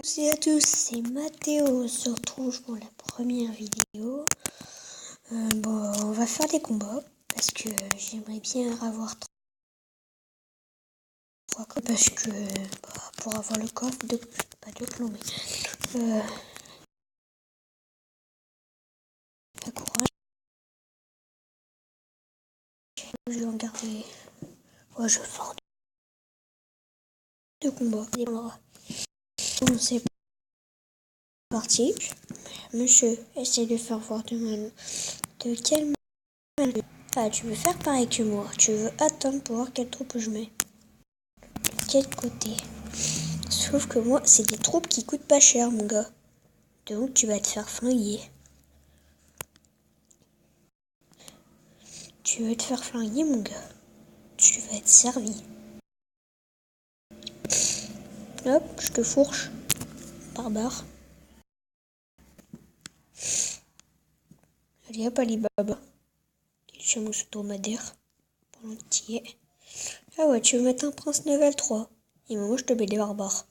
Salut à tous, c'est Mathéo. On se retrouve pour la première vidéo. On va faire des combats parce que j'aimerais bien avoir 3 coffres parce que pour avoir le coffre de pas de clon mais pas courage. Je vais en garder. Ouais, je vais faire deux combats. Bon, c'est parti. Monsieur, essaie de faire voir de quelle manière. Ah, tu veux faire pareil que moi. Tu veux attendre pour voir quelle troupe je mets. De quel côté. Sauf que moi, c'est des troupes qui coûtent pas cher, mon gars. Donc, tu vas te faire flinguer. Tu veux te faire flinguer, mon gars. Tu vas être servi. Hop, je te fourche. Barbare. Allez, hop, Alibaba. Le chameau sous dromadaire. Pendant que t'y es. Ah ouais, tu veux mettre un prince level 3. Et moi, je te mets des barbares.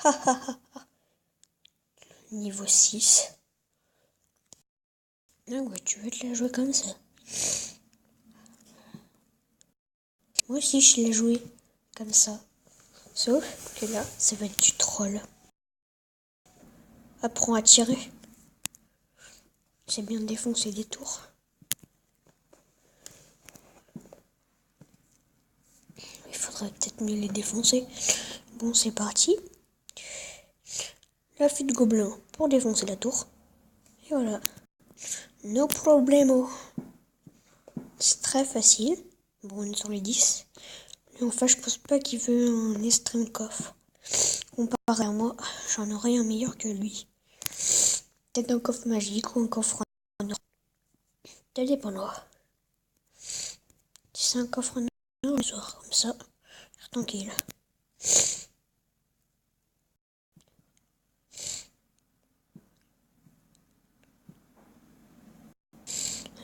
Ha ha ha ha. Niveau 6. Ah ouais, tu veux te la jouer comme ça. Moi aussi, je l'ai joué comme ça. Sauf que là, ça va être du troll. Apprends à tirer. C'est bien de défoncer des tours. Il faudrait peut-être mieux les défoncer. Bon, c'est parti. La fuite gobelin pour défoncer la tour. Et voilà. No problemo. C'est très facile. Bon, on est sur les 10. Mais enfin, je pense pas qu'il veut un extrême coffre. Comparé à moi, j'en aurais un meilleur que lui. Peut-être un coffre magique ou un coffre en or. Ça dépendra. Si c'est un coffre en or, le soir, comme ça, tranquille.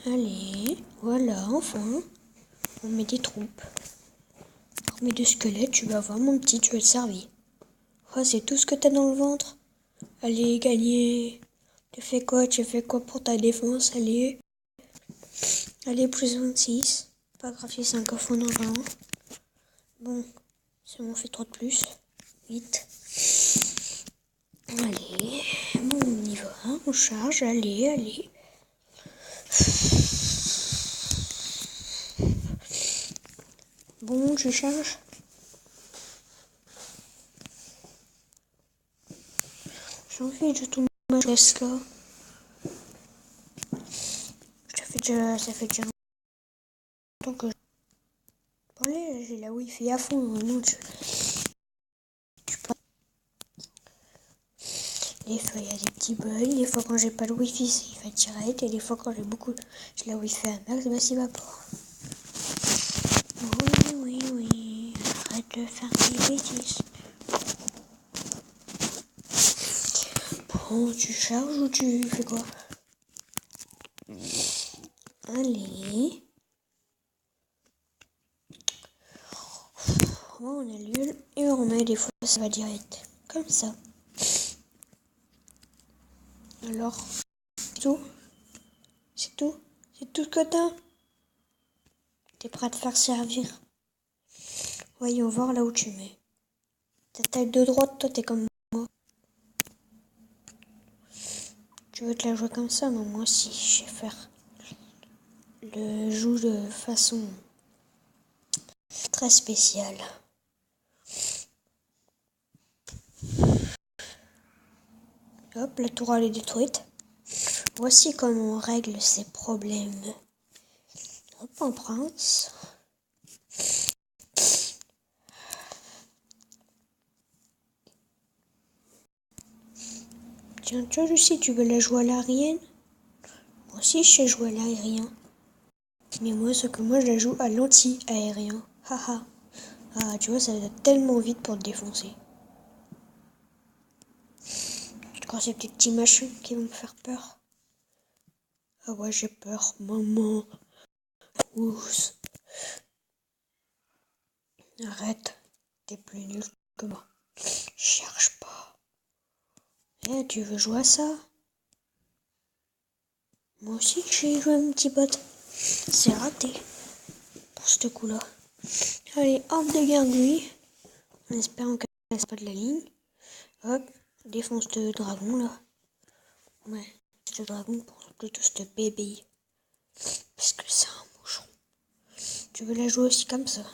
Allez, voilà, enfin, on met des troupes. On met des squelettes, tu vas voir mon petit, tu vas te servir. Oh, c'est tout ce que t'as dans le ventre. Allez, gagner. Tu fais quoi pour ta défense? Allez, plus 26. Pas grave, c'est un coffre en argent. Bon, c'est bon, on fait 3 de plus. 8. Allez, bon, on y va, on charge, allez. Bon, je charge. J'en fais de tout ma geste là. Ça fait déjà longtemps que je parlais, j'ai la wifi à fond, vraiment. Des fois il y a des petits bugs, des fois quand j'ai pas le wifi il va direct, et des fois quand j'ai la wifi à max, bah c'est va pas. Oui, arrête de faire des bêtises. Bon, tu charges ou tu fais quoi? Allez. Bon, on annule et on remet, des fois ça va direct. Comme ça. Alors, c'est tout ce que t'as? T'es prêt à te faire servir? Voyons voir là où tu mets. Ta taille de droite, toi t'es comme moi. Tu veux te la jouer comme ça, mais moi aussi, je sais faire le jeu de façon très spéciale. Hop, la tour elle est détruite. Voici comment on règle ces problèmes. Hop, un prince. Tiens, toi Lucie, tu veux la jouer à l'aérienne? Moi aussi, je sais jouer à l'aérien. Mais moi, je la joue à l'anti-aérien. Haha. Ah, tu vois, ça va tellement vite pour te défoncer. Tu crois que c'est des petits machins qui vont me faire peur? Ah ouais, j'ai peur, maman. Oups. Arrête, t'es plus nul que moi. Cherche pas. Eh, tu veux jouer à ça? Moi aussi, j'ai joué un petit pote. C'est raté pour ce coup-là. Allez, hop de gargouille. En espérant qu'elle ne laisse pas de la ligne. Hop, défonce ce dragon là. Ouais, ce dragon pour plutôt ce bébé. Parce que c'est un moucheron. Tu veux la jouer aussi comme ça?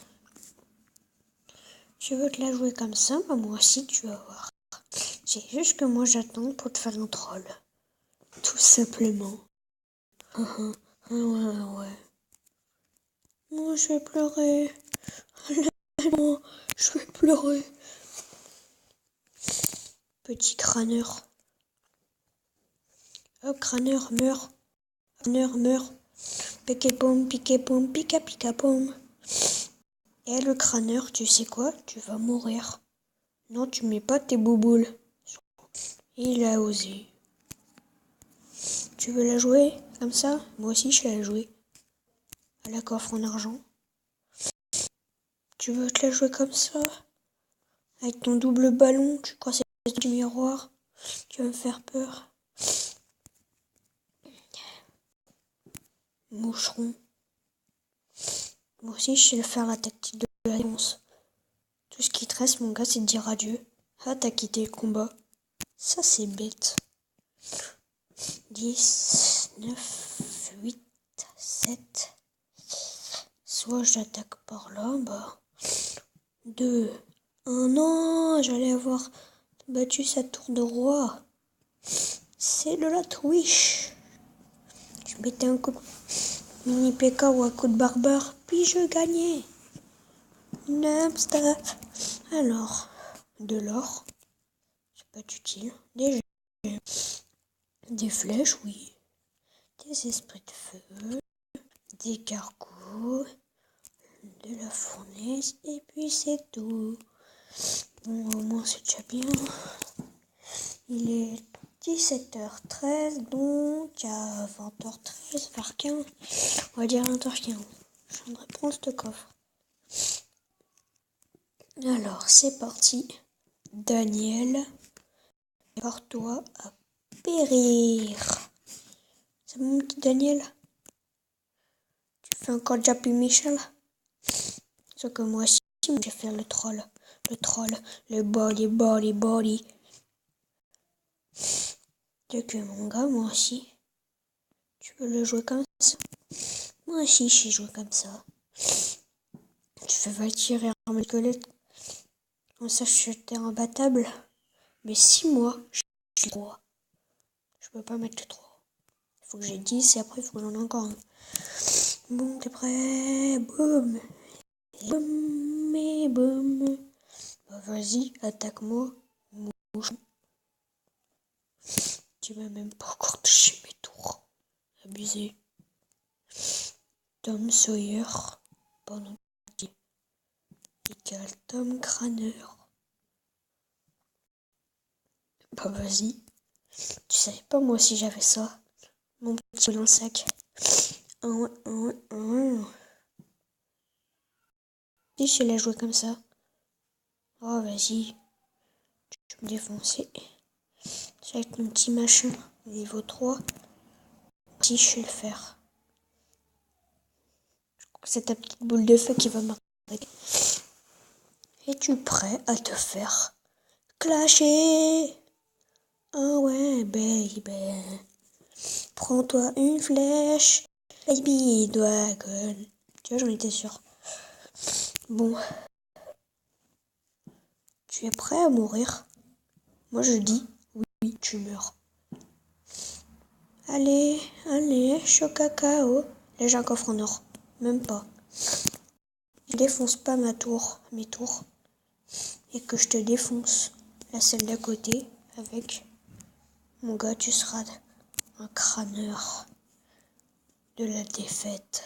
Tu veux te la jouer comme ça? Bah moi aussi, tu vas voir. C'est juste que moi j'attends pour te faire un troll. Tout simplement. Ouais, ouais. Moi je vais pleurer. Allez, je vais pleurer. Petit crâneur. Oh, crâneur, meurs. Crâneur, meurs. Piquet-pomme, piquet-pomme, pica-pica-pomme. Et le crâneur, tu sais quoi? Tu vas mourir. Non, tu mets pas tes bouboules. Il a osé. Tu veux la jouer comme ça? Moi aussi, je vais la jouer. À la coffre en argent. Tu veux te la jouer comme ça? Avec ton double ballon, tu crois que c'est du miroir? Tu vas me faire peur. Moucheron. Moi aussi, je sais le faire la tactique de la défense. Tout ce qui te reste, mon gars, c'est de dire adieu. Ah, t'as quitté le combat. Ça, c'est bête. 10, 9, 8, 7. Soit j'attaque par là, bah. 2. Oh non, j'allais avoir battu sa tour de roi. C'est de la Twitch. Je mettais un coup de mini PK ou un coup de barbare, puis je gagnais. Napster. Alors, de l'or, c'est pas utile. Des flèches, oui. Des esprits de feu, des cargos, de la fournaise, et puis c'est tout. Bon, au moins c'est déjà bien. Il est 17h13, donc à 20h13, vers 15. On va dire 20h15. Je viendrai prendre ce coffre. Alors, c'est parti. Daniel, prépare-toi à périr. C'est mon petit Daniel. Tu fais encore Jappy Michel? Sauf que moi aussi, je vais faire le troll. Le body. Tu que mon gars, moi aussi. Tu veux le jouer comme ça? Moi aussi, je sais jouer comme ça. Tu fais Valkyrie en squelette. Comme ça, je suis imbattable. Mais 6 mois, je suis 3. Je peux pas mettre le 3. Il faut que j'ai 10 et après, il faut que j'en ai encore un. Bon, t'es prêt? Boum. Boum et boum. Bah, vas-y, attaque-moi. Mouchon. Tu m'as même pas encore touché mes tours. Abusé. Tom Sawyer. Pendant que égale Tom Crâneur. Bah vas-y. Tu savais pas moi si j'avais ça. Mon petit dans le sac. Si je l'ai joué comme ça. Oh vas-y. Tu me défoncer. C'est avec mon petit machin. Niveau 3. Si je sais le faire. C'est ta petite boule de feu qui va m'arrêter. Es-tu prêt à te faire clasher? Ah ouais, baby. Prends-toi une flèche. Baby Dragon. Tu vois, j'en étais sûr. Bon. Tu es prêt à mourir? Moi je dis oui, tu meurs. Allez, chaud cacao. Là j'ai un coffre en or. Même pas. Je défonce pas mes tours. Et que je te défonce la celle d'à côté avec mon gars, tu seras un crâneur de la défaite.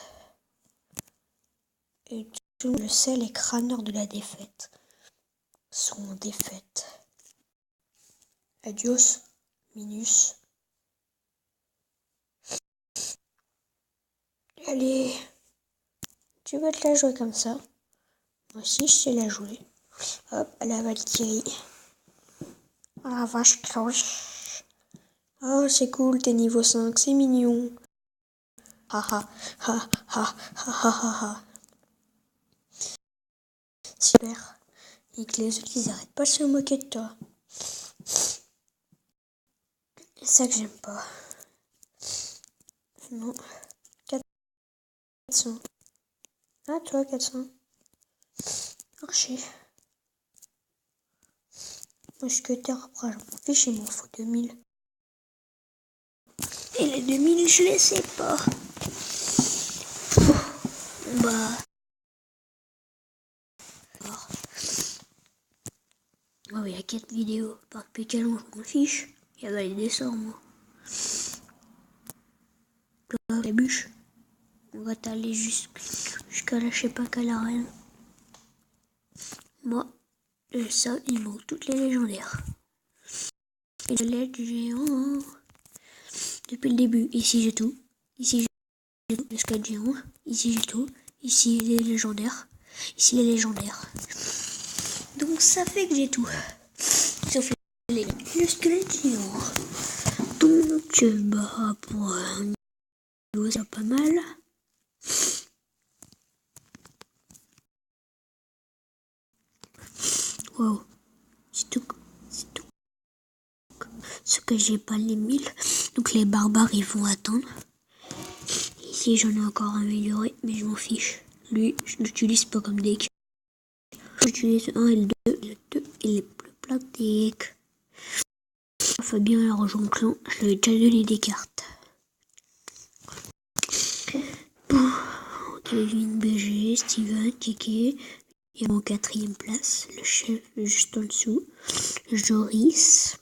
Et tout le sait, les crâneurs de la défaite sont en défaite. Adios, Minus. Allez, tu veux te la jouer comme ça? Moi aussi, je sais la jouer. Hop, à la Valkyrie. Ah la vache, cloche. Oh, c'est cool, t'es niveau 5, c'est mignon. Ha ha ha ha ha ha ha ha. Super. Et que les autres, ils arrêtent pas de se moquer de toi. C'est ça que j'aime pas. Non. 400. Ah, toi, 400. Marché. Mousquetaire, après, je m'en fiche, il m'en faut 2000. Et les 2000, je les sais pas. Bah. Oh, il y a 4 vidéos. Par Pécalon, je m'en fiche. Il y a validé ça, moi. Là, la bûche. On va t'aller jusqu'à la je sais pas quelle arène. Moi, ça, il manque toutes les légendaires. Et le LED géant. Depuis le début. Ici, j'ai tout. Ici, j'ai tout. Le squelette géant. Ici, j'ai tout. Ici, les légendaires. Ici, les légendaires. Donc, ça fait que j'ai tout. Sauf le squelette géant. Donc, bah, pour un niveau, c'est pas mal. Wow. C'est tout. Ce que j'ai pas les 1000. Donc, les barbares, ils vont attendre. Ici, j'en ai encore amélioré, mais je m'en fiche. Lui, je l'utilise pas comme deck. J'utilise 1 et le 2. Le 2, il est plus plat deck. Fabien a rejoint le clan. Je lui ai déjà donné des cartes. Bon. Kevin, BG, Steven, Kiki. Il y a mon 4e place. Le chef juste en dessous. Joris.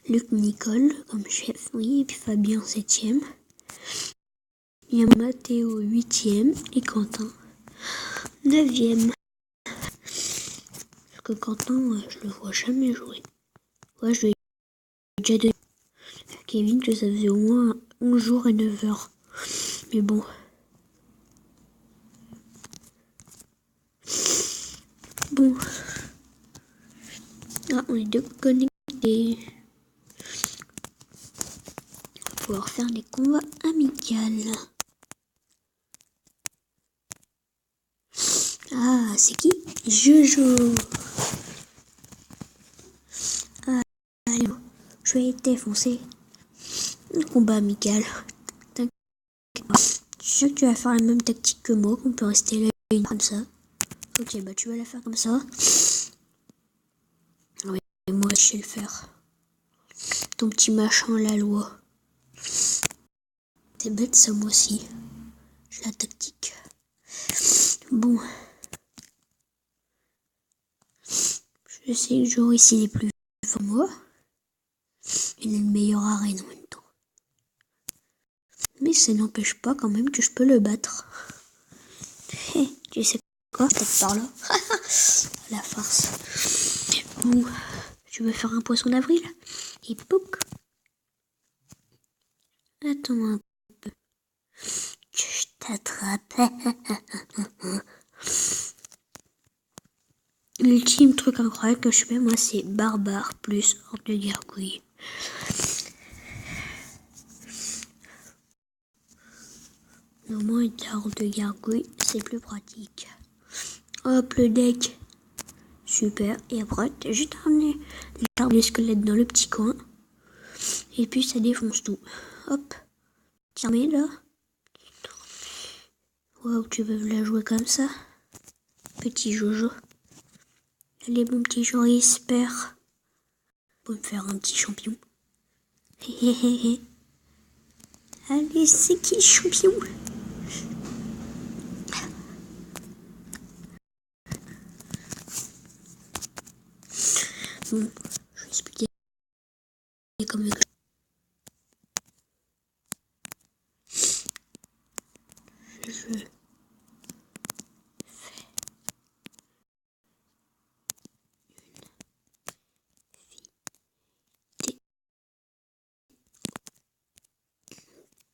Luc Nicole comme chef, oui. Et puis Fabien 7e. Il y a Mathéo 8e et Quentin 9e. Parce que Quentin, je le vois jamais jouer. Ouais, je lui ai déjà donné à Kevin que ça faisait au moins 11 jours et 9 heures. Mais bon. Bon. Ah, on est deux connectés. On va pouvoir faire des combats amicaux. Ah, c'est qui? Jojo. Ah, allez, je vais être défoncé. Le combat amical. T'inquiète pas. Je suis sûr que tu vas faire la même tactique que moi, qu'on peut rester là une comme ça. Ok, bah tu vas la faire comme ça. Oui, et moi je sais le faire. Ton petit machin, la loi. C'est bête ça, moi aussi. J'ai la tactique. Bon. Je sais que Joris il est plus fort que moi. Il est le meilleur arène en même temps. Mais ça n'empêche pas quand même que je peux le battre. Tu sais quoi? Peut-être par là. La farce. Bon, tu veux faire un poisson d'avril? Et pouc. Attends un peu. Que je t'attrape. L'ultime truc incroyable que je fais, moi, c'est barbare plus horde de gargouille. Au moins, une horde de gargouille, c'est plus pratique. Hop, le deck. Super. Et après, t'as juste ramené les squelettes dans le petit coin. Et puis, ça défonce tout. Hop. Tiens, mais là. Wow, tu veux la jouer comme ça? Petit Jojo. Allez, mon petit Joris, père. Pour me faire un petit champion. Allez, c'est qui champion? Bon, je vais expliquer comment je fais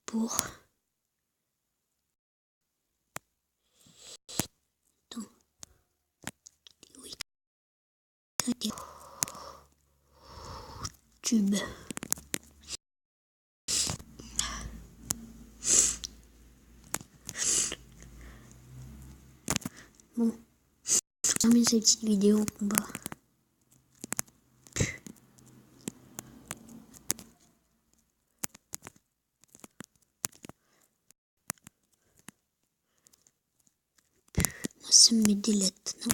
pour... Attends. Oui. tube. Bon, je termine cette petite vidéo au combat. Moi, ça me délète, non?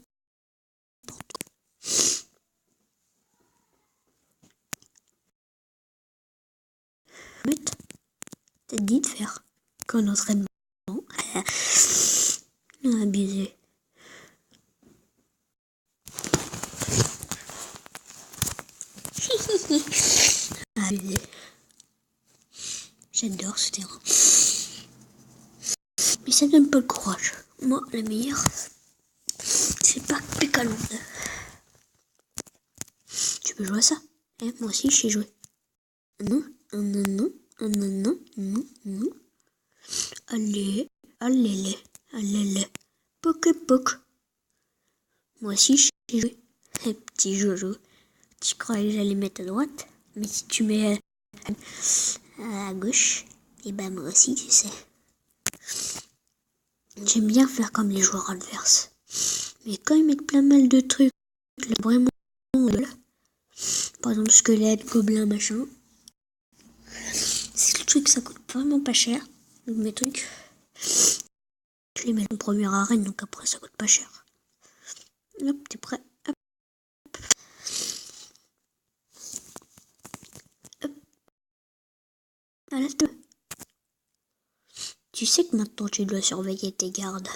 But, t'as dit de faire qu'un entraînement. Abusé. Abusé. J'adore ce terrain. Mais ça me donne pas le courage. Moi, la meilleure, c'est pas Pécaland. Tu peux jouer à ça? Moi aussi, je sais jouer. Non, non, non, non, non, non, non. Allez, allez, allez, poke, poke. Moi aussi, je sais jouer. Petit Jojo. Tu croyais que j'allais mettre à droite? Mais si tu mets à gauche, et ben moi aussi, tu sais. J'aime bien faire comme les joueurs adverses. Mais quand ils mettent plein mal de trucs, là, vraiment, par exemple, squelette, gobelin, machin, c'est le truc, ça coûte vraiment pas cher. Donc mes trucs, je les mets en première arène, donc après ça coûte pas cher. Hop, t'es prêt? Hop. Hop. À la deux. Tu sais que maintenant tu dois surveiller tes gardes,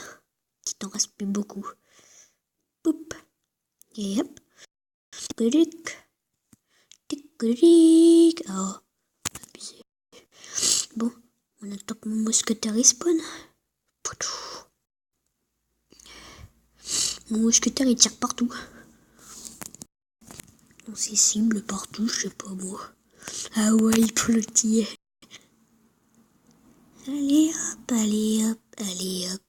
qu'il t'en reste plus beaucoup. Poup. Et hop. Tic-tic. Tic-tic. Oh, abusé. Bon, on attend que mon mousquetaire respawn. Mon mousquetaire il tire partout. Dans ses cibles partout, je sais pas moi. Ah ouais, il flottillait. Allez hop, allez hop, allez hop.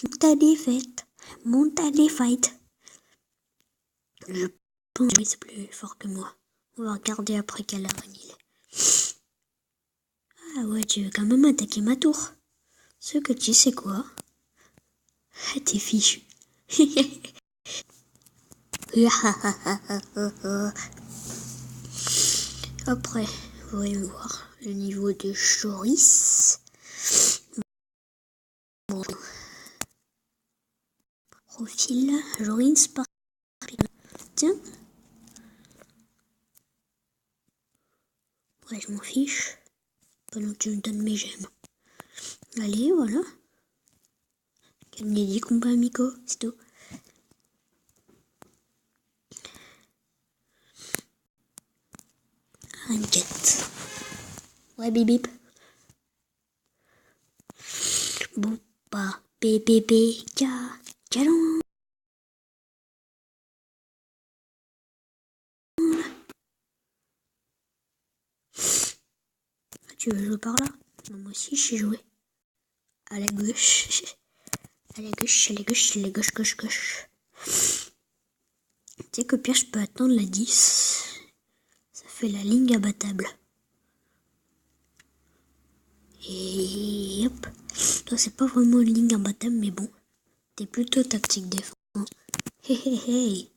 Monte à des fêtes, monte à des fights. Je pense que c'est plus fort que moi. On va regarder après quelle heure il est. Ah ouais, tu veux quand même attaquer ma tour. Ce que tu sais quoi? Ah, t'es fichu. Après, voyons voir le niveau de Joris. Bon. Profil, Joris par... Tiens. Ouais, je m'en fiche. Pendant que tu me donnes mes gemmes. Allez, voilà. Quel dit combat amico, c'est tout. Ranked. Ouais, bip bip. Bon, pas PPP, calon. Tu veux jouer par là? Non, moi aussi, je sais jouer. À la gauche. À la gauche, à la gauche, à la gauche, gauche, gauche. Tu sais que pire, je peux attendre la 10. Ça fait la ligne abattable. Et hop. Toi, c'est pas vraiment une ligne imbattable, mais bon. T'es plutôt tactique défense. Hé hé hé.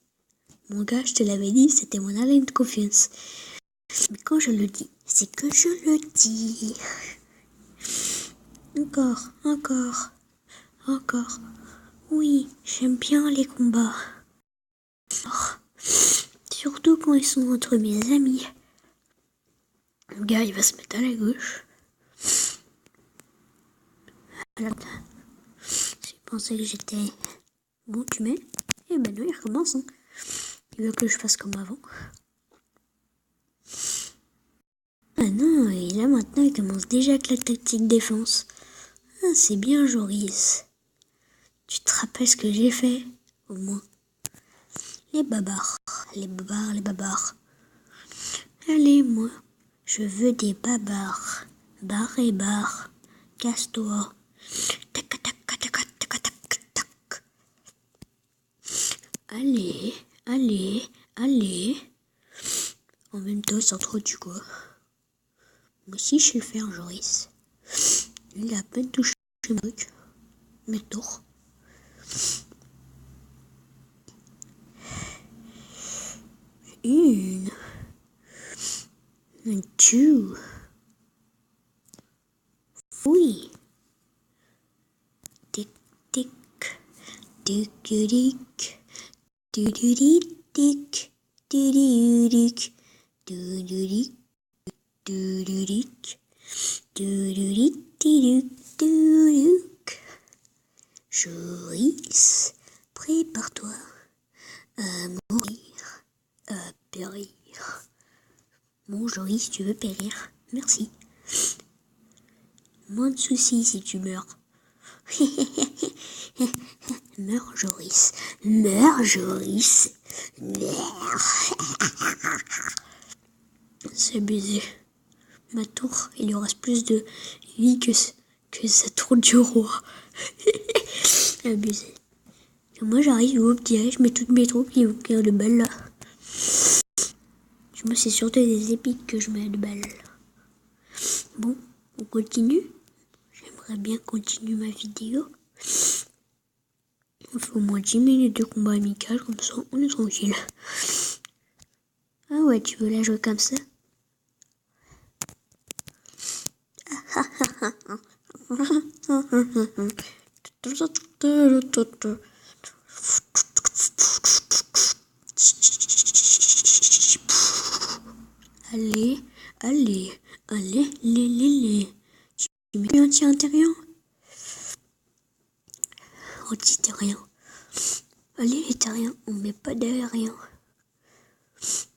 Mon gars, je te l'avais dit, c'était mon allié de confiance. Mais quand je le dis, c'est que je le dis. Encore, encore, encore. Oui, j'aime bien les combats. Oh, surtout quand ils sont entre mes amis. Le gars, il va se mettre à la gauche. Alors, j'ai pensé que j'étais... Bon, tu mets. Et ben non, il recommence. Hein. Il veut que je fasse comme avant. Ah non, et là maintenant, il commence déjà avec la tactique défense. Ah, c'est bien, Joris. Tu te rappelles ce que j'ai fait, au moins. Les babards, les babards, les babards. Allez, moi, je veux des babards. Barre et barre. Casse-toi. Tac, tac, tac, tac, tac, tac, tac. Allez, allez, allez. En même temps, ça trop tu quoi. Moi aussi, je sais le faire, Joris. Il a à peine touché le truc. Mais tour. Une. Two. Oui. Tic, tic. Tic, tic. Tic. Tic. Tic. Joris, prépare-toi à mourir, à périr. Bon, Joris, tu veux périr? Merci. Moins de soucis si tu meurs. Meurs, Joris. Meurs, Joris. Meurs. C'est abusé. Ma tour, il y aura plus de vie que sa tour du roi. Abusé. Et moi j'arrive au petit, je mets toutes mes troupes qui vont faire de balles là. Moi c'est surtout des épiques que je mets de balles. Bon, on continue. J'aimerais bien continuer ma vidéo. Il faut au moins 10 minutes de combat amical, comme ça on est tranquille. Ah ouais, tu veux la jouer comme ça? Allez, les. Tu mets anti-intérieur? Anti-terrien. Allez, les terriens, on met pas d'aérien.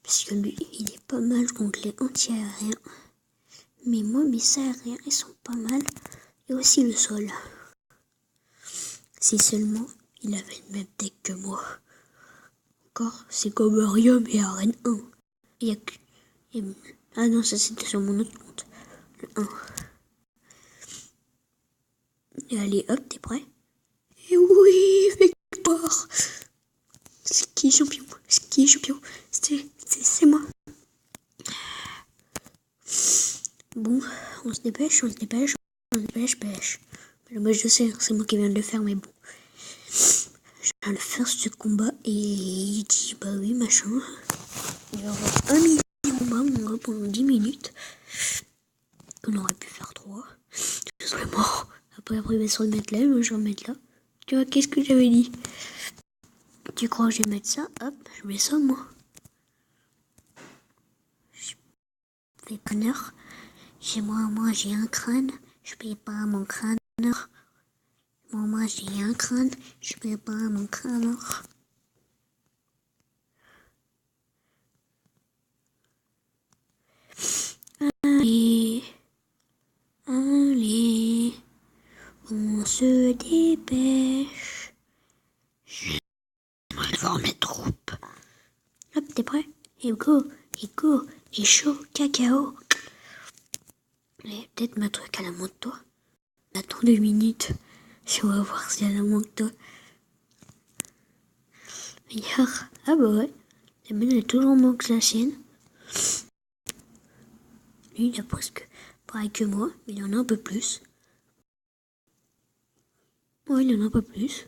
Parce que lui, il est pas mal contre les anti-aériens. Mais moi, mes aériens, ils sont pas mal. Et aussi le sol. Si seulement il avait le même deck que moi. Encore, c'est comme Mario mais Arène 1. Il y a que... Ah non, ça c'était sur mon autre compte. Le 1. Et allez, hop, t'es prêt? Et oui, victoire! C'est champion? C'est moi. Bon, on se dépêche. Le match je sais, c'est moi qui viens de le faire, mais bon. Je viens de faire ce combat et il dit bah oui, machin. Il va y avoir 1 million de combats, mon gars, pendant 10 minutes. On aurait pu faire 3. Je serais mort. Après, il va se remettre là, moi je vais remettre là. Tu vois, qu'est-ce que j'avais dit? Tu crois que je vais mettre ça? Hop, je mets ça, moi. Je fais connard. Chez moi, j'ai un crâne. Je paye pas mon crâne. Moi, j'ai un crâne. Je paye pas mon crâne. Allez, on se dépêche. Je vais voir mes troupes. Hop, t'es prêt? Et go, et chaud, cacao. Allez, peut-être ma truc à la moins de toi. Attends 2 minutes. On va voir si elle a moins que toi. Regarde. Ah bah ouais. La mienne est toujours moins que la sienne. Lui, il a presque pareil que moi, mais il en a un peu plus. Ouais, il en a un peu plus.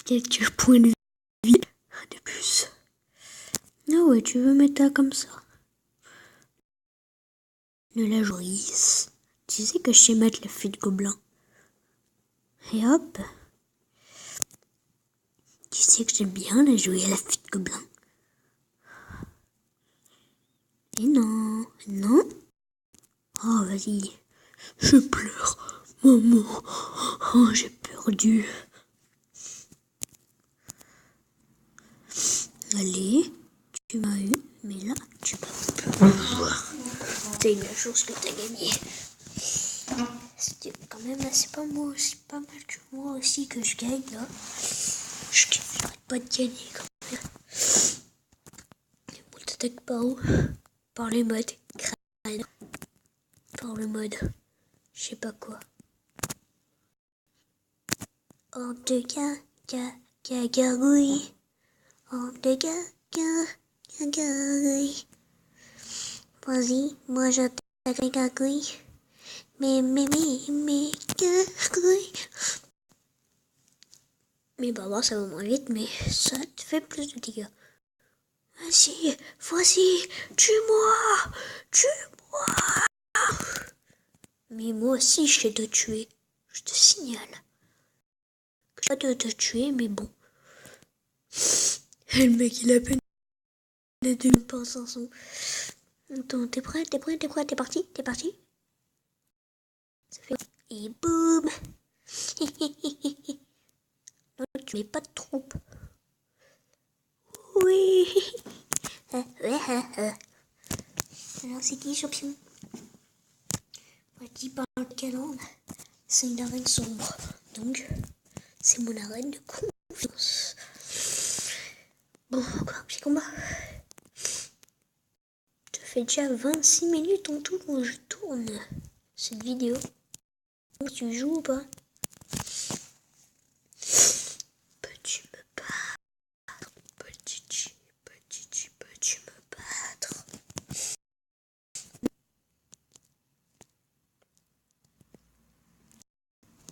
Quelques points de vie de plus. Ah ouais, tu veux mettre ça comme ça. Ne la Joris. Tu sais que je sais mettre la fée de gobelin. Et hop. Tu sais que j'aime bien la jouer à la fée de gobelin. Et non. Oh, vas-y. Je pleure. Maman. Oh, j'ai perdu. Allez. Tu m'as eu. Mais là, tu peux pas voir. T'as eu la chance que t'as gagné. C'était quand même assez pas moi. C'est pas mal que moi aussi que je gagne là. Je n'arrête pas de gagner quand même. On t'attaque par où? Par les modes. Par le mode. Je sais pas quoi. En tout cas, gargouille. En tout cas, gargouille. Vas-y, moi j'attaque les gargouilles. Mais, gargouilles. Mais bah, ça va moins vite, mais ça te fait plus de dégâts. Vas-y, tue-moi. Mais moi aussi, je sais te tuer. Je te signale. Que pas de te tuer, mais bon. Et le mec, il a peine de 2 500. Attends, t'es prêt, t'es parti. Ça fait... Et boum. Non, tu mets pas de troupe. Oui. Alors c'est qui, champion? Qui parle de calandre? C'est une arène sombre. Donc, c'est mon arène de confiance. Bon, encore un petit combat. Ça fait déjà 26 minutes en tout quand je tourne cette vidéo. Tu joues ou pas? Peux-tu me battre? Peux-tu me battre?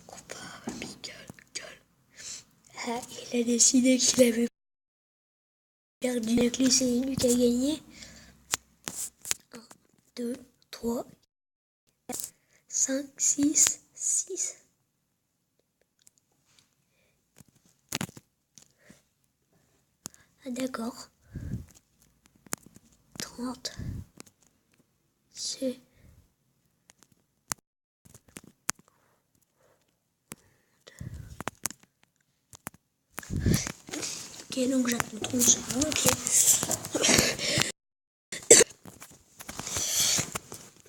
Combat amical. Ah, il a décidé qu'il avait perdu. Donc lui, c'est lui qui a gagné. 1, 2, 3, 4, 5, 6, 6. Ah d'accord. 30. C'est... Ok, donc j'attends 30 secondes, ok.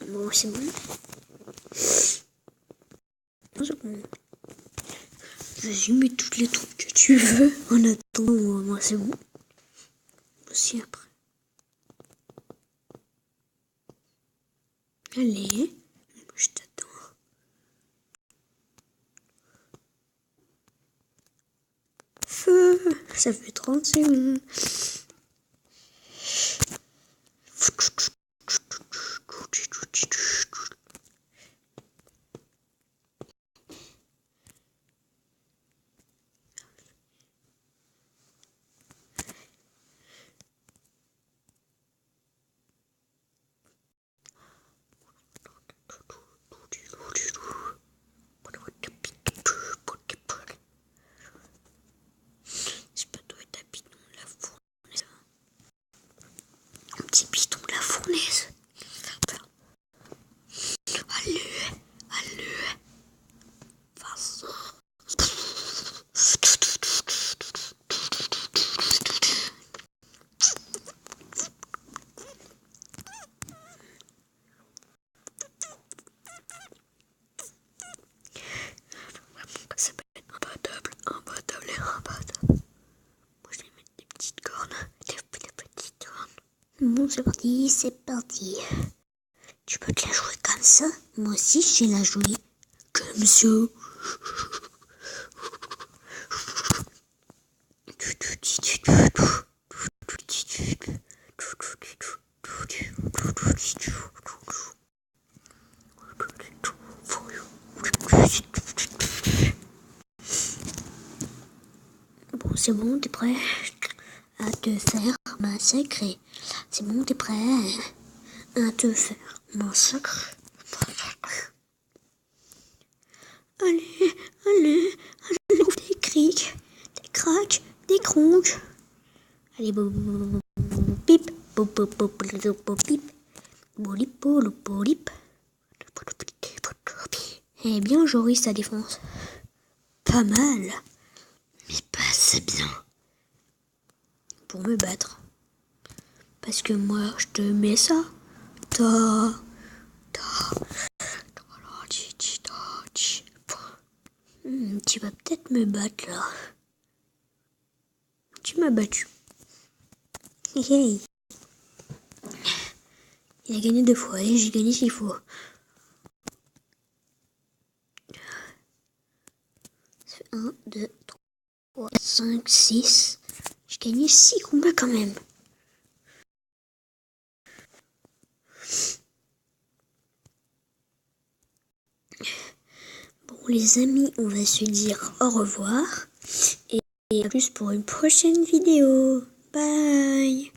Bon, c'est bon. 30 secondes. Vas-y, mets toutes les troupes que tu veux. En attendant, moi c'est bon. Aussi après. Allez, je t'attends. Feu, ça fait 30 secondes. C'est pas toi et ta piton de la fournaise. Un petit piton de la fournaise. Allez. Vas-y. Ça peut être imbattable et imbattable. Moi je vais mettre des petites cornes. Des petites cornes. Bon, c'est parti. Tu peux te la jouer comme ça? Moi aussi je sais la jouer comme ça. Bon, c'est bon, t'es prêt à te faire massacrer? C'est bon, t'es prêt à te faire massacrer? Allez, des crics, des craques, des cronques. Allez, pip, pip, bolip. Eh bien, Joris, sa défense. Pas mal, mais pas assez bien pour me battre. Parce que moi, je te mets ça. Tu vas peut-être me battre là. Tu m'as battu. Hey. Il a gagné 2 fois et j'ai gagné 6 fois. Ça fait 1, 2, 3, 5, 6. J'ai gagné 6 combats quand même. Bon les amis, on va se dire au revoir et à plus pour une prochaine vidéo. Bye.